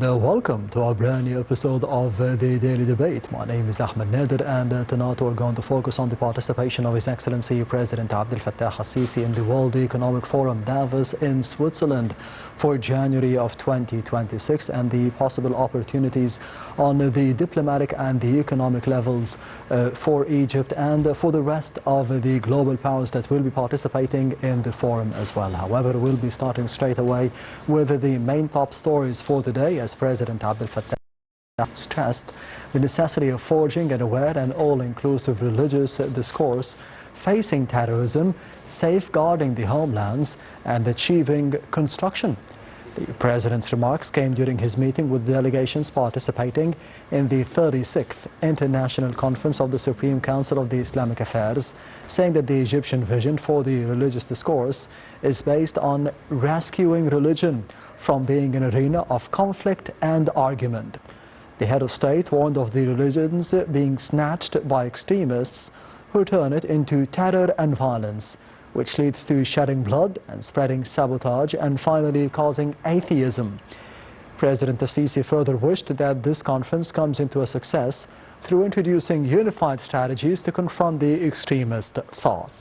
and welcome to our brand new episode of the Daily Debate. My name is Ahmed Nader, and tonight we're going to focus on the participation of His Excellency President Abdel Fattah al-Sisi in the World Economic Forum Davos in Switzerland for January of 2026 and the possible opportunities on the diplomatic and the economic levels for Egypt and for the rest of the global powers that will be participating in the forum as well. However, we'll be starting straight away with the main top stories for the day, as President Abdel Fattah stressed the necessity of forging an aware and all-inclusive religious discourse facing terrorism, safeguarding the homelands and achieving construction. The President's remarks came during his meeting with delegations participating in the 36th International Conference of the Supreme Council of the Islamic Affairs, saying that the Egyptian vision for the religious discourse is based on rescuing religion from being an arena of conflict and argument. The head of state warned of the religions being snatched by extremists who turn it into terror and violence, which leads to shedding blood and spreading sabotage and finally causing atheism. President al-Sisi further wished that this conference comes into a success through introducing unified strategies to confront the extremist thought.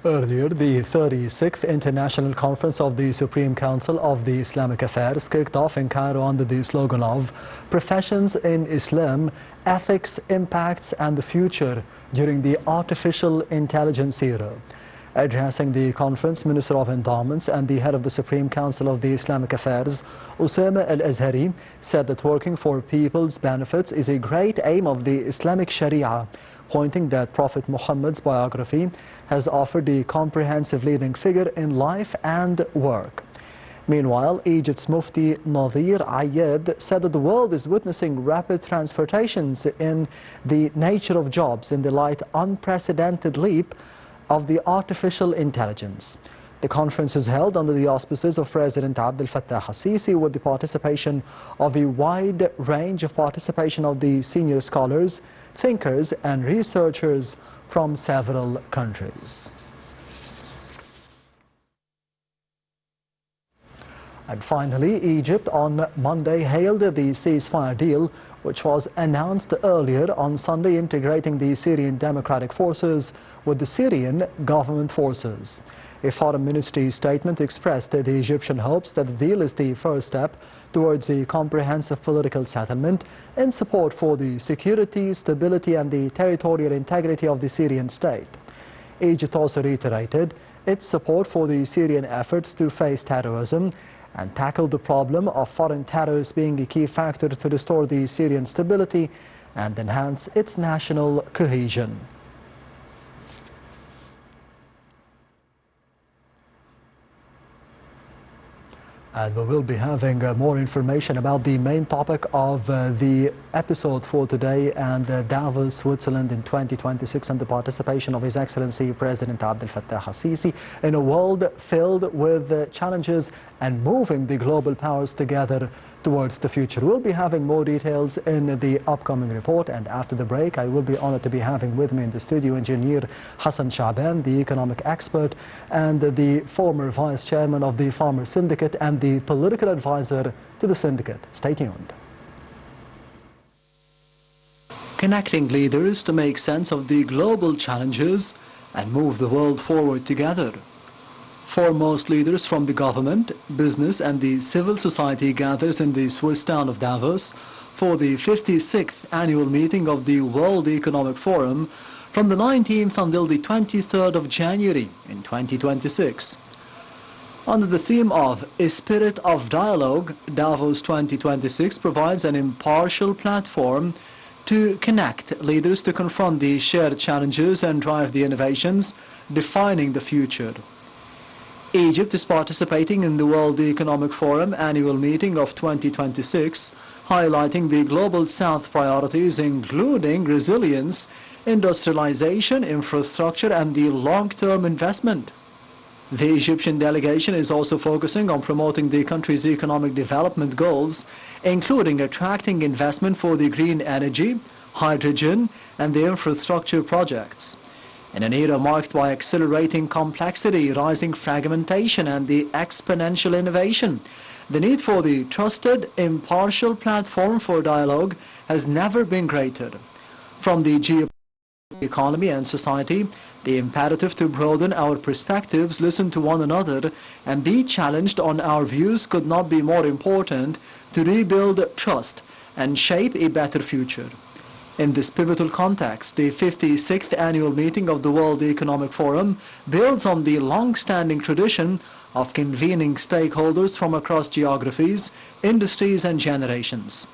Earlier, the 36th International Conference of the Supreme Council of the Islamic Affairs kicked off in Cairo under the slogan of Professions in Islam, Ethics, Impacts and the Future during the Artificial Intelligence Era. Addressing the conference, Minister of Endowments and the head of the Supreme Council of the Islamic Affairs, Osama Al-Azhari, said that working for people's benefits is a great aim of the Islamic Sharia, pointing that Prophet Muhammad's biography has offered a comprehensive leading figure in life and work. Meanwhile, Egypt's Mufti Nadir Ayed said that the world is witnessing rapid transformations in the nature of jobs in the light unprecedented leap of the artificial intelligence. The conference is held under the auspices of President Abdel Fattah al-Sisi with the participation of a wide range of the senior scholars, thinkers and researchers from several countries. And finally, Egypt on Monday hailed the ceasefire deal which was announced earlier on Sunday, integrating the Syrian Democratic Forces with the Syrian government forces. A Foreign Ministry statement expressed the Egyptian hopes that the deal is the first step towards a comprehensive political settlement in support for the security, stability and the territorial integrity of the Syrian state. Egypt also reiterated its support for the Syrian efforts to face terrorism and tackle the problem of foreign terrorists being a key factor to restore the Syrian stability and enhance its national cohesion. And we will be having more information about the main topic of the episode for today and Davos, Switzerland in 2026 and the participation of His Excellency President Abdel Fattah al-Sisi in a world filled with challenges and moving the global powers together towards the future. We'll be having more details in the upcoming report, and after the break I will be honored to be having with me in the studio engineer Hassan Shaban, the economic expert and the former vice chairman of the Farmer Syndicate and the political advisor to the syndicate. Stay tuned. Connecting leaders to make sense of the global challenges and move the world forward together. Foremost leaders from the government, business and the civil society gathers in the Swiss town of Davos for the 56th annual meeting of the World Economic Forum from the 19th until the 23rd of January in 2026. Under the theme of A Spirit of Dialogue, Davos 2026 provides an impartial platform to connect leaders to confront the shared challenges and drive the innovations defining the future. Egypt is participating in the World Economic Forum annual meeting of 2026, highlighting the Global South priorities including resilience, industrialization, infrastructure and the long-term investment. The Egyptian delegation is also focusing on promoting the country's economic development goals, including attracting investment for the green energy, hydrogen and the infrastructure projects. In an era marked by accelerating complexity, rising fragmentation and the exponential innovation, the need for the trusted, impartial platform for dialogue has never been greater. From the geopolitical economy and society, the imperative to broaden our perspectives, listen to one another and be challenged on our views could not be more important to rebuild trust and shape a better future. In this pivotal context, the 56th annual meeting of the World Economic Forum builds on the long-standing tradition of convening stakeholders from across geographies, industries and generations.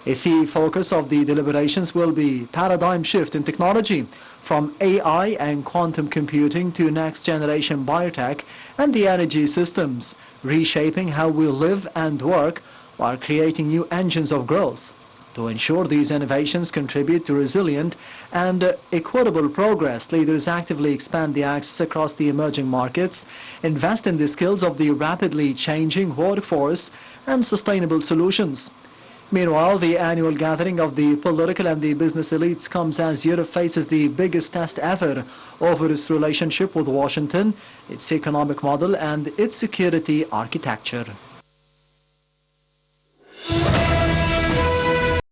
A key focus of the deliberations will be paradigm shift in technology, from AI and quantum computing to next-generation biotech and the energy systems, reshaping how we live and work while creating new engines of growth. To ensure these innovations contribute to resilient and equitable progress, leaders actively expand the access across the emerging markets, invest in the skills of the rapidly changing workforce and sustainable solutions. Meanwhile, the annual gathering of the political and the business elites comes as Europe faces the biggest test ever over its relationship with Washington, its economic model and its security architecture.